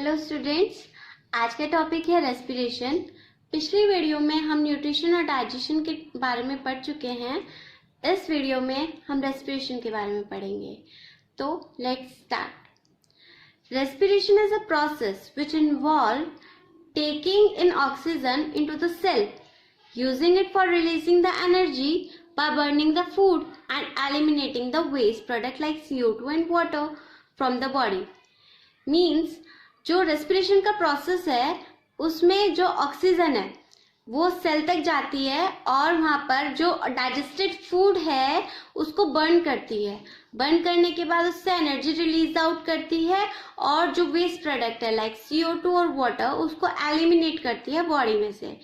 Hello students, आज का topic है रेस्पिरेशन। पिछली वीडियो में हम न्यूट्रिशन और डाइजेशन के बारे में पढ़ चुके हैं। इस वीडियो में हम रेस्पिरेशन के बारे में पढ़ेंगे। तो let's start. Respiration is a process which involve taking in oxygen into the cell, using it for releasing the energy by burning the food and eliminating the waste product like CO2 and water from the body. Means जो respiration का process है उसमें जो oxygen है वो cell तक जाती है और वहाँ पर जो डाइजेस्टेड फूड है उसको बर्न करती है। बर्न करने के बाद उससे एनर्जी रिलीज आउट करती है और जो वेस्ट प्रोडक्ट है लाइक CO2 और वाटर उसको एलिमिनेट करती है बॉडी में से।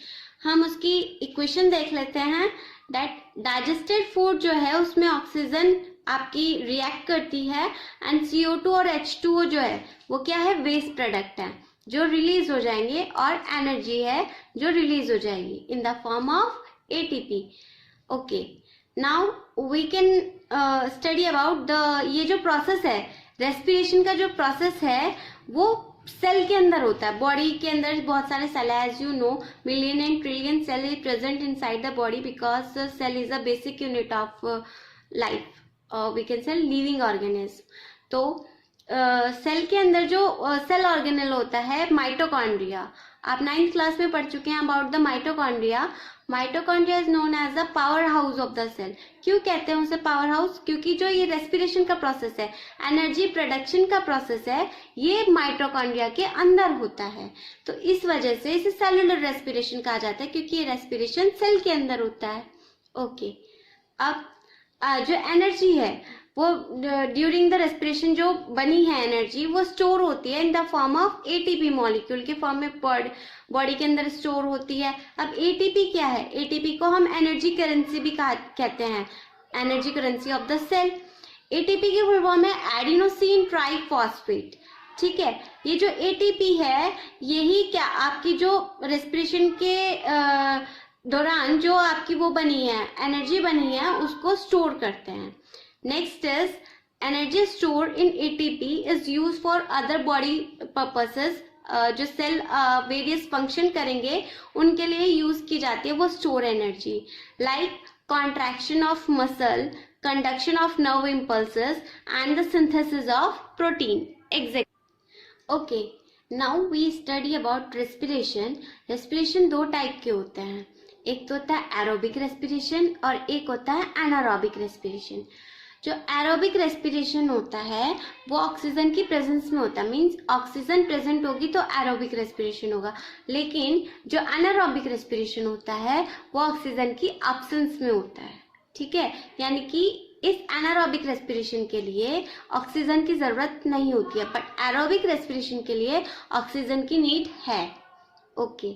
हम उसकी इक्वेशन देख लेते हैं। दैट डाइजेस्टेड फूड जो है उसमें ऑक्सीजन आपकी रिएक्ट करती है एंड CO2 और H2O जो है वो क्या है, वेस्ट प्रोडक्ट है जो रिलीज हो जाएंगे और एनर्जी है जो रिलीज हो जाएगी in the form of ATP। Okay, now we can study about the ये जो प्रोसेस है रेस्पिरेशन का जो प्रोसेस है वो सेल के अंदर होता है। बॉडी के अंदर बहुत सारे सेल है, as you know million and trillion cell is present inside the body because cell is a basic unit of life, we can say living organism. तो सेल के अंदर जो सेल ऑर्गेनल होता है माइटोकॉन्ड्रिया, आप 9th क्लास में पढ़ चुके हैं about the mitochondria. Mitochondria is known as the powerhouse of the cell. क्यों कहते हैं उसे पावर हाउस? क्योंकि जो ये रेस्पिरेशन का प्रोसेस है, एनर्जी प्रोडक्शन का प्रोसेस है, ये माइटोकॉन्ड्रिया के अंदर होता है। तो इस वजह से इसे सेलुलर रेस्पिरेशन कहा जाता है क्योंकि ये रेस्पिरेशन सेल के अंदर होता है। ओके, अब जो एनर्जी है वो ड्यूरिंग द रेस्पिरेशन जो बनी है एनर्जी वो स्टोर होती है इन the form of ATP molecule के फॉर्म में बॉडी के अंदर स्टोर होती है। अब ATP क्या है? ATP को हम एनर्जी करेंसी भी कहते हैं, energy currency of the cell. ATP की फुल फॉर्म है एडिनोसिन ट्राइफॉस्फेट। ठीक है, ये जो ATP है यही क्या आपकी जो रेस्पिरेशन के दौरान जो आपकी वो बनी है एनर्जी बनी है उसको स्टोर करते हैं। Next is energy store in ATP is use for other body purposes. जो सेल वेरियस फंक्शन करेंगे उनके लिए यूज की जाती है वो store energy, like contraction of muscle, conduction of nerve impulses and the synthesis of protein. Exact. Okay, now we study about respiration. Respiration दो type के होते हैं, एक तो होता है एरोबिक रेस्पिरेशन और एक होता है एनारोबिक रेस्पिरेशन। जो एरोबिक रेस्पिरेशन होता है वो ऑक्सीजन की प्रेजेंस में होता है, मींस ऑक्सीजन प्रेजेंट होगी तो एरोबिक रेस्पिरेशन होगा। लेकिन जो एनारोबिक रेस्पिरेशन होता है वो ऑक्सीजन की एब्सेंस में होता है। ठीक है, यानी कि इस एनारोबिक रेस्पिरेशन के लिए ऑक्सीजन की जरूरत नहीं होती है, बट एरोबिक रेस्पिरेशन के लिए ऑक्सीजन की नीड है। ओके,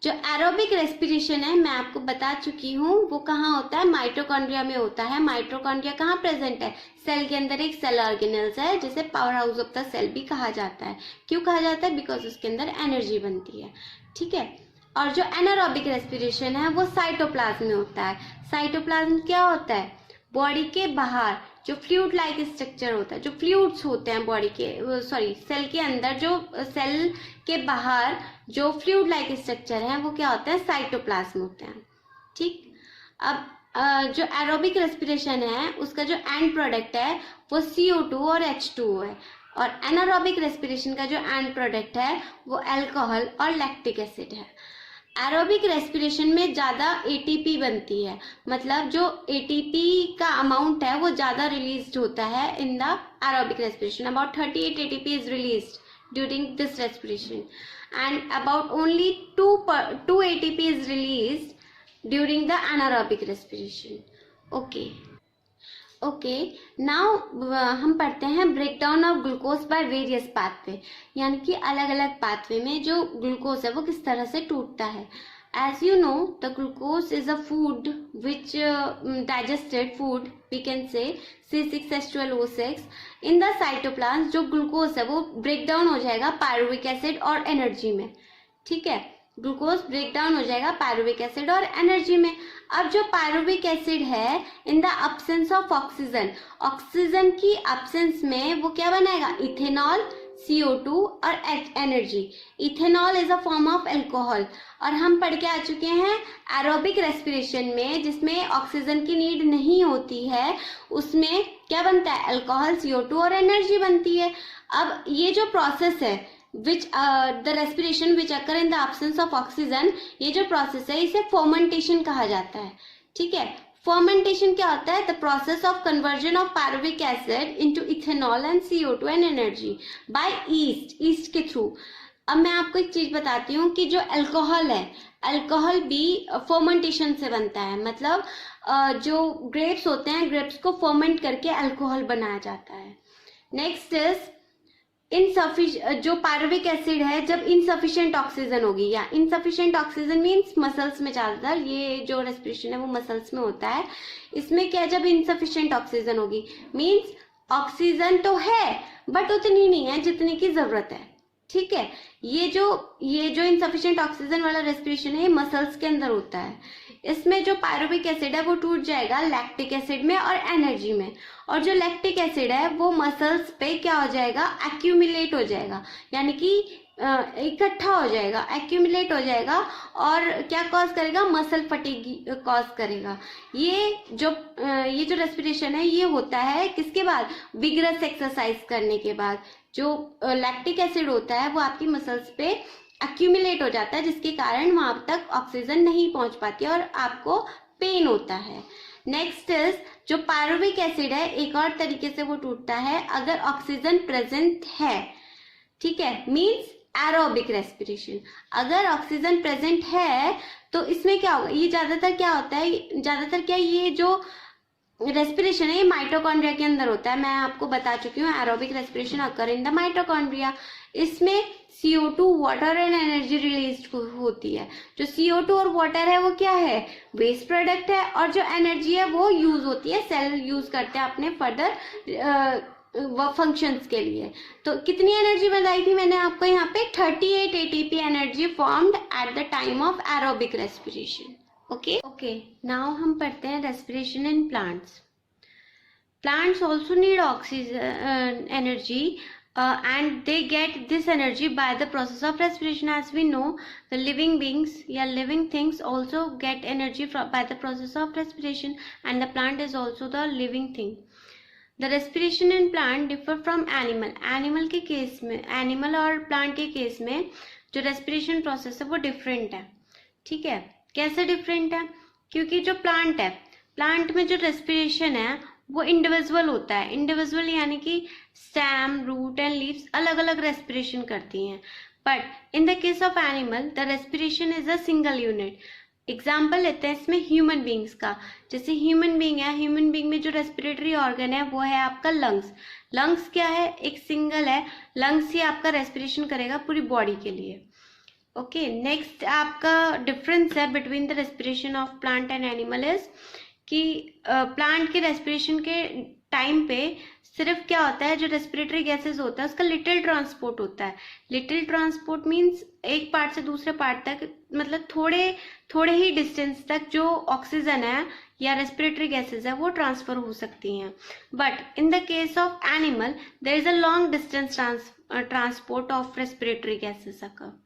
जो एरोबिक रेस्पिरेशन है मैं आपको बता चुकी हूँ वो कहाँ होता है, माइटोकॉन्ड्रिया में होता है। माइटोकॉन्ड्रिया कहाँ प्रेजेंट है? सेल के अंदर एक सेल ऑर्गेनल्स है जिसे powerhouse of the cell भी कहा जाता है। क्यों कहा जाता है? बिकॉज उसके अंदर एनर्जी बनती है। ठीक है, और जो एनारोबिक रेस्पिरेशन है वो साइटोप्लाज्म में होता है। साइटोप्लाज्म क्या होता है? बॉडी के बाहर जो फ्लूइड लाइक स्ट्रक्चर होता है, जो फ्लूइड्स होते हैं बॉडी के सेल के अंदर, जो सेल के बाहर जो फ्लूइड लाइक स्ट्रक्चर है वो क्या होता है? साइटोप्लाज्म होते हैं। ठीक, अब जो एरोबिक रेस्पिरेशन है उसका जो एंड प्रोडक्ट है वो CO2 और H2O है, और एनारोबिक रेस्पिरेशन का जो एंड प्रोडक्ट है वो अल्कोहल और लैक्टिक एसिड है। एरोबिक रेस्पिरेशन में ज़्यादा ATP बनती है, मतलब जो ATP का अमाउंट है वो ज़्यादा रिलीज होता है in the aerobic respiration. About 38 ATP is released during this respiration and about only 2 ATP is released during the anaerobic respiration. Okay, now हम पढ़ते हैं breakdown of glucose by various pathway, यानी कि अलग अलग पाथवे में जो ग्लूकोज है वो किस तरह से टूटता है। As you know the glucose is a food which digested food, we can say C6H12O6 in the cytoplasm. जो ग्लूकोज है वो ब्रेकडाउन हो जाएगा पायरुविक एसिड और एनर्जी में। ठीक है, ग्लूकोज ब्रेक डाउन हो जाएगा पायरुविक एसिड और एनर्जी में। अब जो पायरुविक एसिड है in the absence of oxygen, oxygen की अब्सेंस में वो क्या बनाएगा? इथेनॉल CO2 और energy. Ethanol is a form of alcohol. और हम पढ़ के आ चुके हैं एरोबिक रेस्पिरेशन में, जिसमें ऑक्सीजन की नीड नहीं होती है, उसमें क्या बनता है, अल्कोहल, CO2 और एनर्जी बनती है। अब ये जो प्रोसेस है which the respiration which occur in the absence of oxygen, ये जो प्रोसेस है इसे फर्मेंटेशन कहा जाता है। ठीक है, फर्मेंटेशन क्या होता है, the process of conversion of pyruvic acid into ethanol and CO2 and energy by east के थ्रू। अब मैं आपको एक चीज बताती हूँ कि जो अल्कोहल है, अल्कोहल भी फर्मेंटेशन से बनता है। मतलब जो ग्रेप्स होते हैं, ग्रेप्स को फर्मेंट करके अल्कोहल बनाया जाता है। नेक्स्ट इज जो पायरुविक एसिड है, जब इनसफिशिएंट ऑक्सीजन होगी, या इनसफिशिएंट ऑक्सीजन मीन्स मसल्स में ज्यादातर ये जो रेस्पिरेशन है वो मसल्स में होता है। इसमें क्या, जब इनसफिशिएंट ऑक्सीजन होगी मीन्स ऑक्सीजन तो है बट उतनी नहीं है जितनी की जरूरत है। ठीक है, ये जो इनसफिशिएंट ऑक्सीजन वाला रेस्पिरेशन है ये मसल्स के अंदर होता है। इसमें जो पायरुविक एसिड है वो टूट जाएगा लैक्टिक एसिड में और एनर्जी में, और जो लैक्टिक एसिड है वो मसल्स पे क्या हो जाएगा, एक्यूमुलेट हो जाएगा, यानी कि इकट्ठा हो जाएगा, एक्यूमुलेट हो जाएगा, और क्या कॉज करेगा, मसल फटीग कॉज करेगा। ये जो रेस्पिरेशन है ये होता है किसके बाद, विगरस एक्सरसाइज करने के बाद। जो लैक्टिक एसिड होता है वो आपकी मसल्स पे एक्यूमुलेट हो जाता है, जिसके कारण वहां तक ऑक्सीजन नहीं पहुंच पाती और आपको पेन होता है। नेक्स्ट इज जो पायरुविक एसिड है, एक और तरीके से वो टूटता है अगर ऑक्सीजन प्रेजेंट है। ठीक है, मींस एरोबिक रेस्पिरेशन। अगर ऑक्सीजन प्रेजेंट है तो इसमें क्या होगा, ये ज्यादातर क्या होता है, ये जो रेस्पिरेशन है ये माइटोकॉन्ड्रिया के अंदर होता है। मैं आपको बता चुकी हूँ aerobic respiration occur in the mitochondria. इसमें CO2, water and energy release होती है। जो CO2 और वाटर है वो क्या है, वेस्ट प्रोडक्ट है, और जो एनर्जी है वो यूज होती है, सेल यूज करते हैं अपने फर्दर फंक्शंस के लिए। तो कितनी एनर्जी बताई थी मैंने आपको यहाँ पे, 38 ATP energy formed at the time of aerobic respiration. Okay, now हम पढ़ते हैं respiration in plants. Plants also need oxygen energy and they get this energy by the process of respiration. As we know, the living beings living things also get energy by the process of respiration, and the plant is also the living thing. The respiration in plant differ from animal के case में, animal और plant के case में जो respiration process है वो different है। ठीक है, कैसे डिफरेंट है, क्योंकि जो प्लांट है, प्लांट में जो रेस्पिरेशन है वो इंडिविजुअल होता है। इंडिविजुअल यानी कि स्टेम, रूट एंड लीव्स अलग अलग रेस्पिरेशन करती हैं। But in the case of animal the respiration is a single unit. Example लेते हैं इसमें ह्यूमन बींग्स का। जैसे ह्यूमन बींग है, ह्यूमन बींग में जो रेस्पिरेटरी ऑर्गन है वो है आपका लंग्स। लंग्स क्या है, एक सिंगल है, लंग्स ही आपका रेस्पिरेशन करेगा पूरी बॉडी के लिए। ओके, नेक्स्ट आपका डिफरेंस है between the respiration of plant and animal is कि प्लांट के रेस्पिरेशन के टाइम पे सिर्फ क्या होता है, जो रेस्पिरेटरी गैसेस होता है उसका लिटिल ट्रांसपोर्ट होता है। लिटिल ट्रांसपोर्ट मीन्स एक पार्ट से दूसरे पार्ट तक, मतलब थोड़े ही डिस्टेंस तक जो ऑक्सीजन है या रेस्पिरेटरी गैसेस है वो ट्रांसफर हो सकती हैं। But in the case of animal there is a long distance transport of respiratory gases occur.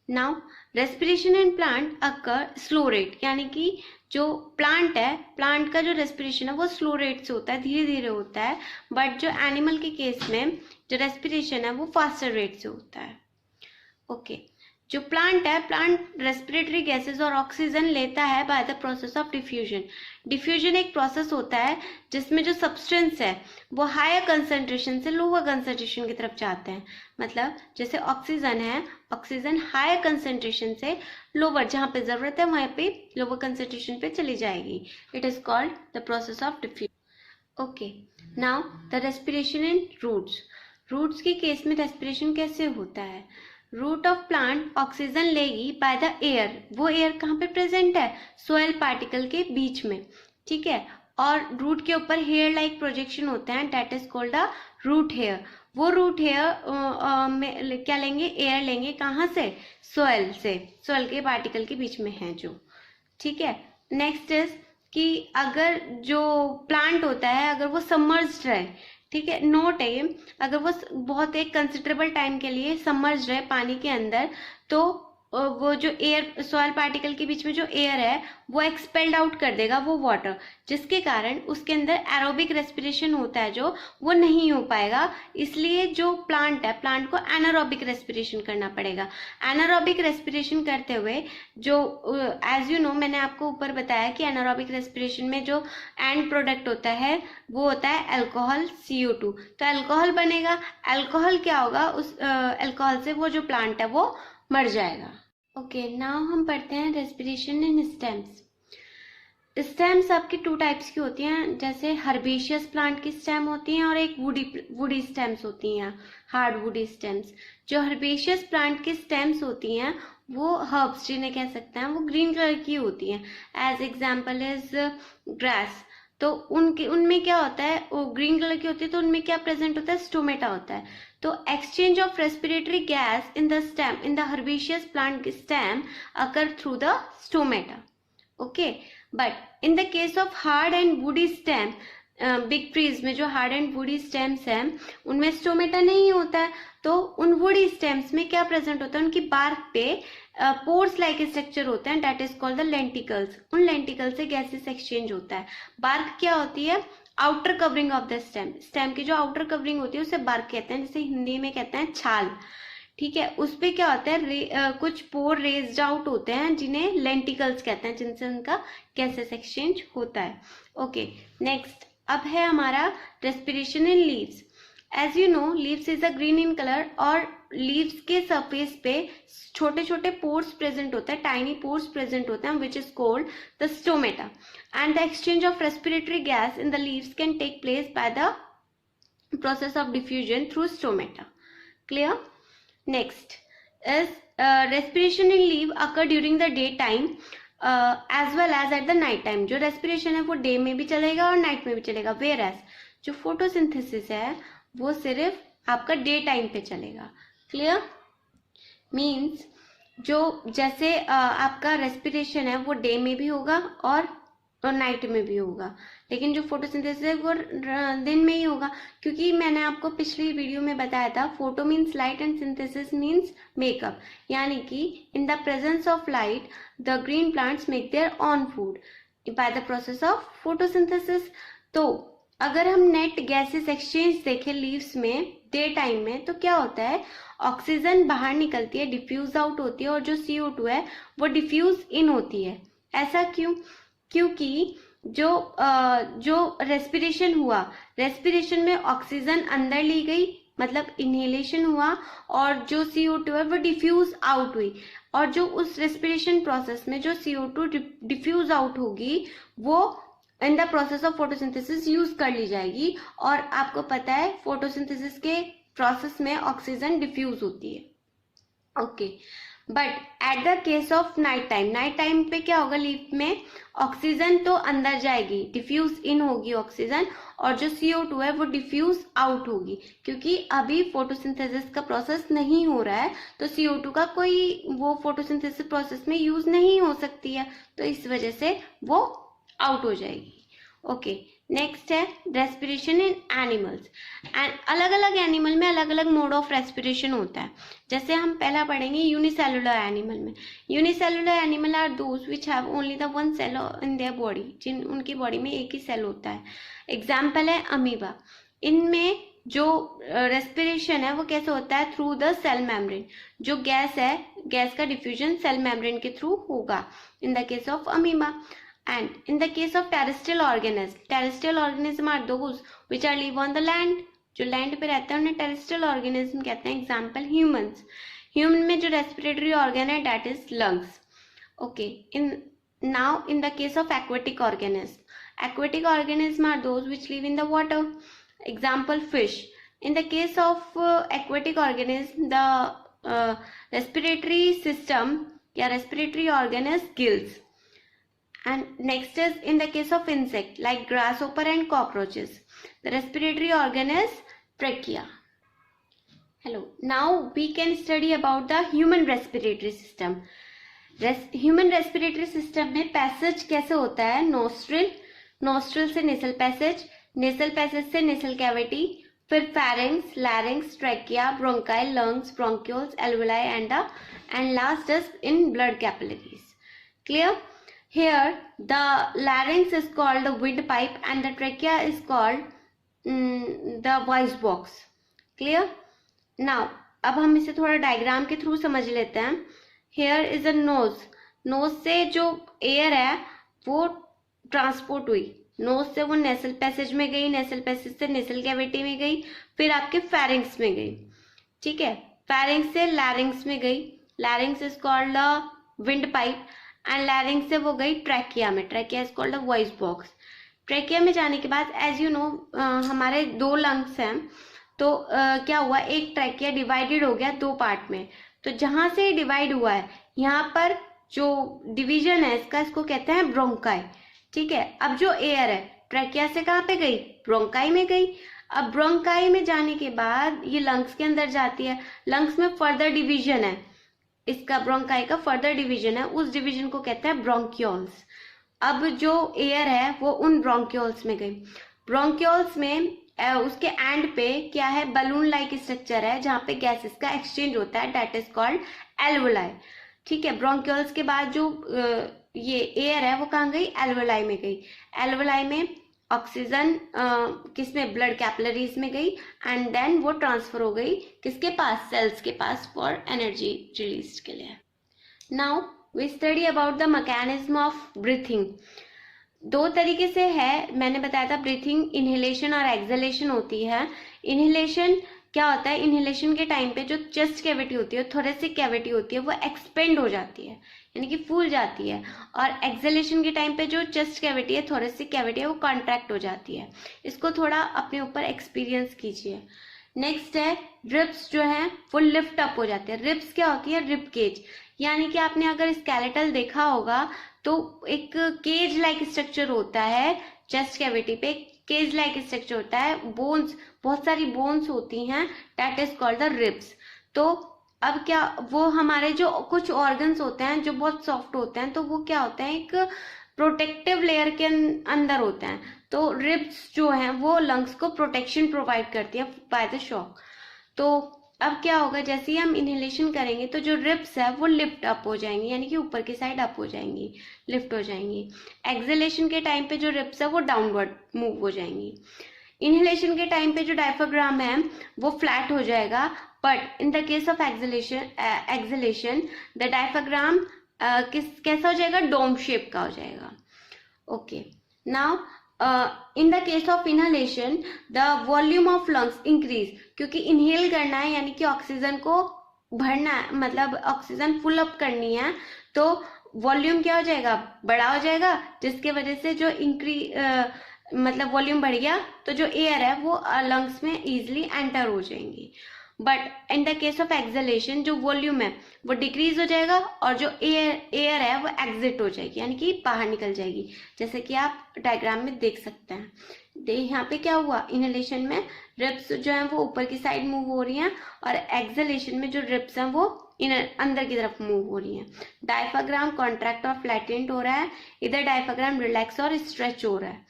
Now respiration in plant occur slow rate, यानी कि जो प्लांट है, प्लांट का जो रेस्पिरेशन है वो स्लो रेट से होता है, धीरे धीरे होता है। बट जो एनिमल के केस में जो रेस्पिरेशन है वो फास्टर रेट से होता है। ओके, जो प्लांट है, प्लांट रेस्पिरेटरी गैसेस और ऑक्सीजन लेता है bye the process of diffusion. Diffusion एक प्रोसेस होता है जिसमें जो सब्सटेंस है वो हायर कंसंट्रेशन से लोअर कंसंट्रेशन की तरफ जाते हैं। मतलब जैसे ऑक्सीजन है, ऑक्सीजन हायर कंसंट्रेशन से लोअर, जहाँ पे जरूरत है वहां पे लोअर कंसंट्रेशन पे चली जाएगी। It is called the process of diffusion. Okay, now the respiration in roots. Roots के केस में रेस्पिरेशन कैसे होता है, रूट ऑफ प्लांट ऑक्सीजन लेगी बाय द एयर। वो एयर कहाँ पे प्रेजेंट है, सोयल पार्टिकल के बीच में। ठीक है, और रूट के ऊपर हेयर लाइक प्रोजेक्शन होते हैं, that is called a root hair. वो रूट हेयर में क्या लेंगे, एयर लेंगे, कहाँ से, सोयल से, सोयल के पार्टिकल के बीच में है जो। ठीक है, नेक्स्ट इज कि अगर जो प्लांट होता है अगर वो सबमर्ज्ड रहे, ठीक है, नोट है ये, अगर वो बहुत एक कंसिडरेबल टाइम के लिए सबमर्ज रहे पानी के अंदर, तो वो जो एयर सॉइल पार्टिकल के बीच में जो एयर है वो एक्सपेल्ड आउट कर देगा वो वाटर, जिसके कारण उसके अंदर एरोबिक रेस्पिरेशन होता है जो वो नहीं हो पाएगा। इसलिए जो प्लांट है, प्लांट को एनारोबिक रेस्पिरेशन करना पड़ेगा। एनारोबिक रेस्पिरेशन करते हुए जो एज यू नो, मैंने आपको ऊपर बताया कि एनारोबिक रेस्पिरेशन में जो एंड प्रोडक्ट होता है वो होता है अल्कोहल, CO2। तो अल्कोहल बनेगा, अल्कोहल क्या होगा, उस अल्कोहल से वो जो प्लांट है वो मर जाएगा। ओके, नाउ हम पढ़ते हैं रेस्पिरेशन इन स्टेम्स। स्टेम्स आपकी 2 टाइप्स की होती हैं, जैसे हर्बेशियस प्लांट की स्टेम होती हैं और एक वुडी स्टेम्स होती हैं, हार्ड वुडी स्टेम्स। जो हर्बेशियस प्लांट की स्टेम्स होती हैं वो हर्ब्स जिन्हें कह सकते हैं, वो ग्रीन कलर की होती हैं। As example is grass. तो उनमें क्या होता है, वो ग्रीन कलर की होती है, तो उनमें क्या प्रेजेंट होता है, स्टोमेटा होता है। तो exchange of respiratory gas in the stem, in the herbaceous plant stem occur through the stomata. Okay, but in the case of hard and woody stem, big trees में जो हार्ड एंड वुडी स्टेम्स हैं उनमें stomata नहीं होता है। तो उन woody stems में क्या प्रेजेंट होता है, उनकी बार्क पे पोर्स लाइक स्ट्रक्चर होते हैं, that is called the lenticels. उन लेंटिकल से गैसेस एक्सचेंज होता है। बार्क क्या होती है, outer covering of the stem. Stem की जो आउटर कवरिंग होती है उसे बार्क कहते हैं, जैसे हिंदी में कहते हैं छाल। ठीक है, उस पे क्या होता है, कुछ पोर रेज्ड आउट होते हैं जिन्हें लेंटिकल्स कहते हैं, जिनसे उनका गैसेस एक्सचेंज होता है। ओके, नेक्स्ट अब है हमारा respiration in leaves. As you know, leaves is a green in colour, और लीव्स के सरफेस पे छोटे छोटे पोर्स प्रेजेंट होते हैं, टाइनी पोर्स प्रेजेंट होते हैं, which is called the stomata. And the exchange of respiratory gas in the leaves can take place by the process of diffusion through stomata. Clear? Next is respiration in leave occur during the day time as well as at the night time. जो respiration है वो day में भी चलेगा और night में भी चलेगा, वेयर एज जो फोटोसिंथेसिस है वो सिर्फ आपका डे टाइम पे चलेगा। क्लियर? मीन्स जो जैसे आपका रेस्पिरेशन है वो डे में भी होगा और नाइट में भी होगा, लेकिन जो फोटोसिंथेसिस है वो दिन में ही होगा, क्योंकि मैंने आपको पिछली वीडियो में बताया था photo means light and synthesis means makeup, यानी कि in the presence of light the green plants make their on food by the process of photosynthesis. तो अगर हम नेट गैसेस एक्सचेंज देखें लीव्स में डे टाइम में, तो क्या होता है, ऑक्सीजन बाहर निकलती है, डिफ्यूज आउट होती है, और जो CO2 है वो डिफ्यूज इन होती है। ऐसा क्यों? क्योंकि जो रेस्पिरेशन हुआ, रेस्पिरेशन में ऑक्सीजन अंदर ली गई, मतलब इनहेलेशन हुआ, और जो CO2 है वो डिफ्यूज आउट हुई, और जो उस रेस्पिरेशन प्रोसेस में जो CO2 डिफ्यूज आउट होगी वो in the process of photosynthesis use कर ली जाएगी। और आपको पता है फोटोसिंथेसिस के प्रोसेस में ऑक्सीजन डिफ्यूज होती है। Okay, but at the case of night time, night time पे क्या होगा, लीव में ऑक्सीजन तो अंदर जाएगी, डिफ्यूज इन होगी ऑक्सीजन, और जो CO2 है वो डिफ्यूज आउट होगी, क्योंकि अभी फोटोसिंथेसिस का प्रोसेस नहीं हो रहा है, तो CO2 का कोई वो फोटोसिंथेसिस प्रोसेस में यूज नहीं हो सकती है, तो इस वजह से वो आउट हो जाएगी। ओके, नेक्स्ट है रेस्पिरेशन इन एनिमल्स। अलग अलग एनिमल में अलग अलग मोड ऑफ रेस्पिरेशन होता है। जैसे हम पहला पढ़ेंगे यूनिसेलुलर एनिमल में। Unicellular animal are those which have only the one cell in their body, जिन उनकी बॉडी में एक ही सेल होता है। एग्जाम्पल है अमीबा। इनमें जो रेस्पिरेशन है वो कैसे होता है, थ्रू द सेल मेम्ब्रेन। जो गैस है, गैस का डिफ्यूजन सेल मेम्ब्रेन के थ्रू होगा इन the case of amoeba. And in the case of terrestrial organism are those which are live on the land, जो लैंड पे रहते हैं उन्हें terrestrial organism कहते हैं। Example humans. ह्यूमन में जो रेस्पिरेटरी ऑर्गन है that is lungs. Okay, now in the case of aquatic organism are those which live in the water. Example fish. In the case of aquatic organism, the respiratory system या respiratory organ is gills. And next is in the case of insect like grasshopper and cockroaches, the respiratory organ is trachea. Hello, now we can study about the human respiratory system. Human respiratory system में passage कैसे होता है, nostril से nasal passage, nasal passage से nasal cavity, फिर pharynx, लैरिंग्स, trachea, bronchi, lungs, bronchioles, alveoli and last is in blood capillaries. Clear? Here the larynx is called the windpipe and the trachea is called the voice box. Clear? Now अब हम इसे थोड़ा diagram के through समझ लेते हैं. Here is a nose. Nose से जो एयर है वो ट्रांसपोर्ट हुई, नोज से वो नेसल पैसेज में गई, नेसल पैसेज से नेसल कैविटी में गई, फिर आपके फेरिंग्स में गई. ठीक है, फेरिंग्स से लैरिंग्स में गई, लैरिंग्स is called the wind pipe and लैरिंग्स से वो गई ट्रैकिया में, trachea is called the voice box. Trachea में जाने के बाद एज यू नो हमारे 2 लंग्स हैं, तो क्या हुआ, एक ट्रैकिया डिवाइडेड हो गया 2 पार्ट में. तो जहां से डिवाइड हुआ है यहाँ पर जो डिवीजन है इसका, इसको कहते हैं ब्रोंकाई. ठीक है, अब जो एयर है ट्रैकिया से कहाँ पे गई, ब्रोंकाई में गई. अब ब्रोंकाई में जाने के बाद ये लंग्स के अंदर जाती है, लंग्स में फर्दर डिवीजन है, इसका ब्रोंकाई का फर्दर डिवीजन है, उस डिवीजन को कहते हैं ब्रोंक्यूल्स. अब जो एयर है वो उन ब्रोंक्यूल्स में गई. ब्रोंक्यूल्स में उसके एंड पे क्या है, बलून लाइक स्ट्रक्चर है जहाँ पे गैसेस का एक्सचेंज होता है, दैट इज कॉल्ड एल्वुलाई. ठीक है, ब्रोंक्यूल्स के बाद जो ये एयर है वो कहाँ गई, एल्वुलाई में गई. एल्वुलाई में ऑक्सीजन किसमें, ब्लड कैपिलरीज में गई एंड देन वो ट्रांसफर हो गई किसके पास, सेल्स के पास फॉर एनर्जी रिलीज के लिए. Now we study about the mechanism of breathing. 2 तरीके से है, मैंने बताया था ब्रीथिंग इनहेलेशन और एक्सहेलेशन होती है. इनहेलेशन क्या होता है, इनहेलेशन के टाइम पे जो चेस्ट कैविटी होती है, थोरेसिक कैविटी होती है, वो एक्सपेंड हो जाती है यानी कि फूल जाती है, और एक्सहेलेशन के टाइम पे जो चेस्ट कैविटी है, थोरेसिक कैविटी है, वो कॉन्ट्रैक्ट हो जाती है. इसको थोड़ा अपने ऊपर एक्सपीरियंस कीजिए. नेक्स्ट है रिब्स, जो है वो लिफ्ट अप हो जाते हैं. रिब्स क्या होती है, रिब केज, यानी कि आपने अगर स्केलेटल देखा होगा तो एक केज लाइक स्ट्रक्चर होता है चेस्ट कैविटी पे, केज लाइक स्ट्रक्चर होता है, बोन्स, बहुत सारी बोन्स होती हैं, that is called the ribs. तो अब क्या, वो हमारे जो कुछ ऑर्गन्स होते हैं जो बहुत सॉफ्ट होते हैं, तो वो क्या होते हैं, एक प्रोटेक्टिव लेयर के अंदर होते हैं. तो रिब्स जो हैं वो लंग्स को प्रोटेक्शन प्रोवाइड करती है बाय द शॉक. तो अब क्या होगा, जैसे ही हम इनहेलेशन करेंगे तो जो रिब्स है वो लिफ्ट अप हो जाएंगी, यानी कि ऊपर की साइड अप हो जाएंगी, लिफ्ट हो जाएंगी. एक्सहेलेशन के टाइम पे जो रिब्स है वो डाउनवर्ड मूव हो जाएंगी. इनहेलेशन के टाइम पे जो डायफ्राम है वो फ्लैट हो जाएगा, but in the case of exhalation the diaphragm कैसा हो जाएगा, डोम शेप का हो जाएगा. Okay, now in the case of inhalation the volume of lungs increase, क्योंकि इनहेल करना है यानी कि ऑक्सीजन को भरना है, मतलब ऑक्सीजन फुल अप करनी है, तो वॉल्यूम क्या हो जाएगा, बड़ा हो जाएगा, जिसके वजह से जो मतलब वॉल्यूम बढ़ गया तो जो एयर है वो लंग्स में इजिली एंटर हो जाएंगी. But in the case of exhalation जो वॉल्यूम है वो डिक्रीज हो जाएगा और जो एयर है वो एग्जिट हो जाएगी, यानी कि बाहर निकल जाएगी, जैसे कि आप डायग्राम में देख सकते हैं. यहाँ पे क्या हुआ, इनहेलेशन में रिब्स जो है वो ऊपर की साइड मूव हो रही हैं और एक्सहेलेशन में जो रिब्स हैं वो अंदर की तरफ मूव हो रही हैं. डायफ्राम कॉन्ट्रैक्ट और फ्लैटेंट हो रहा है, इधर डायफ्राम रिलैक्स और स्ट्रेच हो रहा है.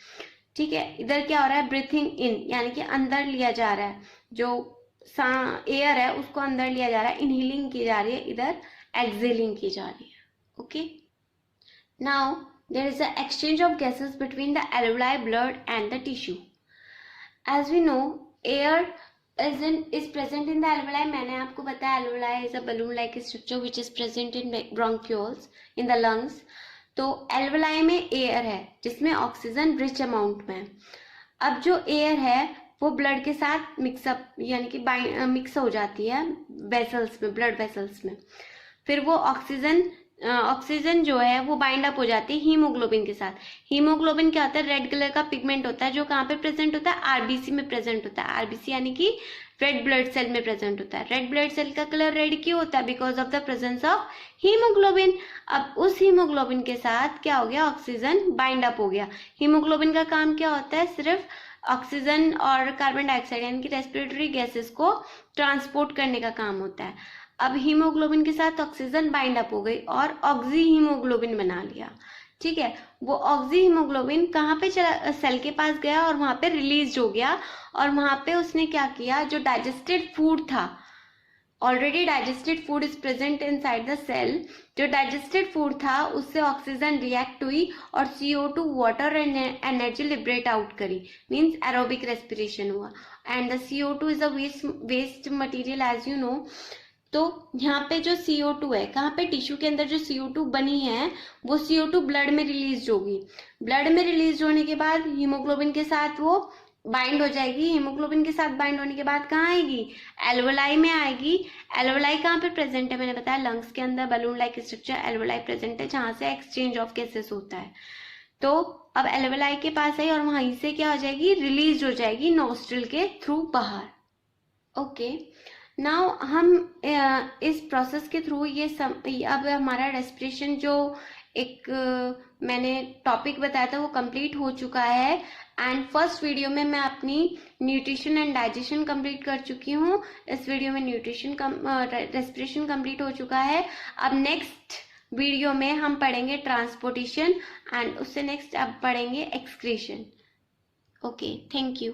ठीक है, इधर क्या हो रहा है, ब्रीथिंग इन, यानी कि अंदर लिया जा रहा है, जो एयर है उसको अंदर लिया जा रहा है, इनहेलिंग की जा रही है, इधर एक्सहेलिंग की जा रही है. Okay, now there is an exchange of gases between the alveoli, blood and the tissue. As we know, air is present in the alveoli. मैंने आपको बताया alveoli is a balloon-like structure which is present in bronchioles in the lungs. तो alveoli में air है जिसमें oxygen rich amount में. अब जो air है वो ब्लड के साथ मिक्सअप यानी कि मिक्स हो जाती है वेसल्स में, ब्लड वेसल्स में. फिर वो ऑक्सीजन जो है वो बाइंड अप हो जाती है हीमोग्लोबिन के साथ. हीमोग्लोबिन क्या होता है, रेड कलर का पिगमेंट होता है जो कहाँ पे प्रेजेंट होता है, आरबीसी में प्रेजेंट होता है. आरबीसी यानी कि रेड ब्लड सेल में प्रेजेंट होता है. रेड ब्लड सेल का कलर रेड क्यों होता है, because of the presence of haemoglobin. अब उस हीमोग्लोबिन के साथ क्या हो गया, ऑक्सीजन बाइंड अप हो गया. हीमोग्लोबिन का काम क्या होता है, सिर्फ ऑक्सीजन और कार्बन डाइऑक्साइड यानी कि रेस्पिरेटरी गैसेस को ट्रांसपोर्ट करने का काम होता है. अब हीमोग्लोबिन के साथ ऑक्सीजन बाइंड अप हो गई और ऑक्सी हीमोग्लोबिन बना लिया. ठीक है, वो ऑक्सी हीमोग्लोबिन कहाँ पे चला, सेल के पास गया और वहां पे रिलीज हो गया, और वहां पे उसने क्या किया, जो डाइजेस्टेड फूड था, already digested food is present inside the cell, जो डाइजेस्टेड फूड था उससे ऑक्सीजन रिएक्ट हुई और CO2 water and energy liberate out करी, मींस एरोबिक रेस्पिरेशन हुआ। And the CO2 is a waste material as you know. तो यहाँ पे जो CO2 है, कहाँ पे, टिश्यू के अंदर जो CO2 बनी है वो CO2 ब्लड में रिलीज होगी। ब्लड में रिलीज होने के बाद हीमोग्लोबिन के साथ वो बाइंड हो जाएगी। हीमोग्लोबिन के साथ बाइंड होने के बाद कहाँ आएगी, एल्वोलाई में आएगी। एल्वोलाई कहाँ पे प्रेजेंट है, मैंने बताया लंग्स के अंदर balloon like structure alveoli present है, जहां से एक्सचेंज ऑफ गैसेस होता है। तो अब एल्वोलाई के पास आई और वहीं से क्या हो जाएगी, रिलीज हो जाएगी नोस्ट्रिल के थ्रू बाहर। ओके, नाउ हम इस प्रोसेस के थ्रू अब हमारा रेस्पिरेशन जो एक मैंने टॉपिक बताया था वो कंप्लीट हो चुका है। एंड फर्स्ट वीडियो में मैं अपनी न्यूट्रिशन एंड डाइजेशन कंप्लीट कर चुकी हूँ। इस वीडियो में रेस्पिरेशन कंप्लीट हो चुका है। अब नेक्स्ट वीडियो में हम पढ़ेंगे ट्रांसपोर्टेशन एंड उससे नेक्स्ट अब पढ़ेंगे एक्सक्रीशन। Okay, thank you.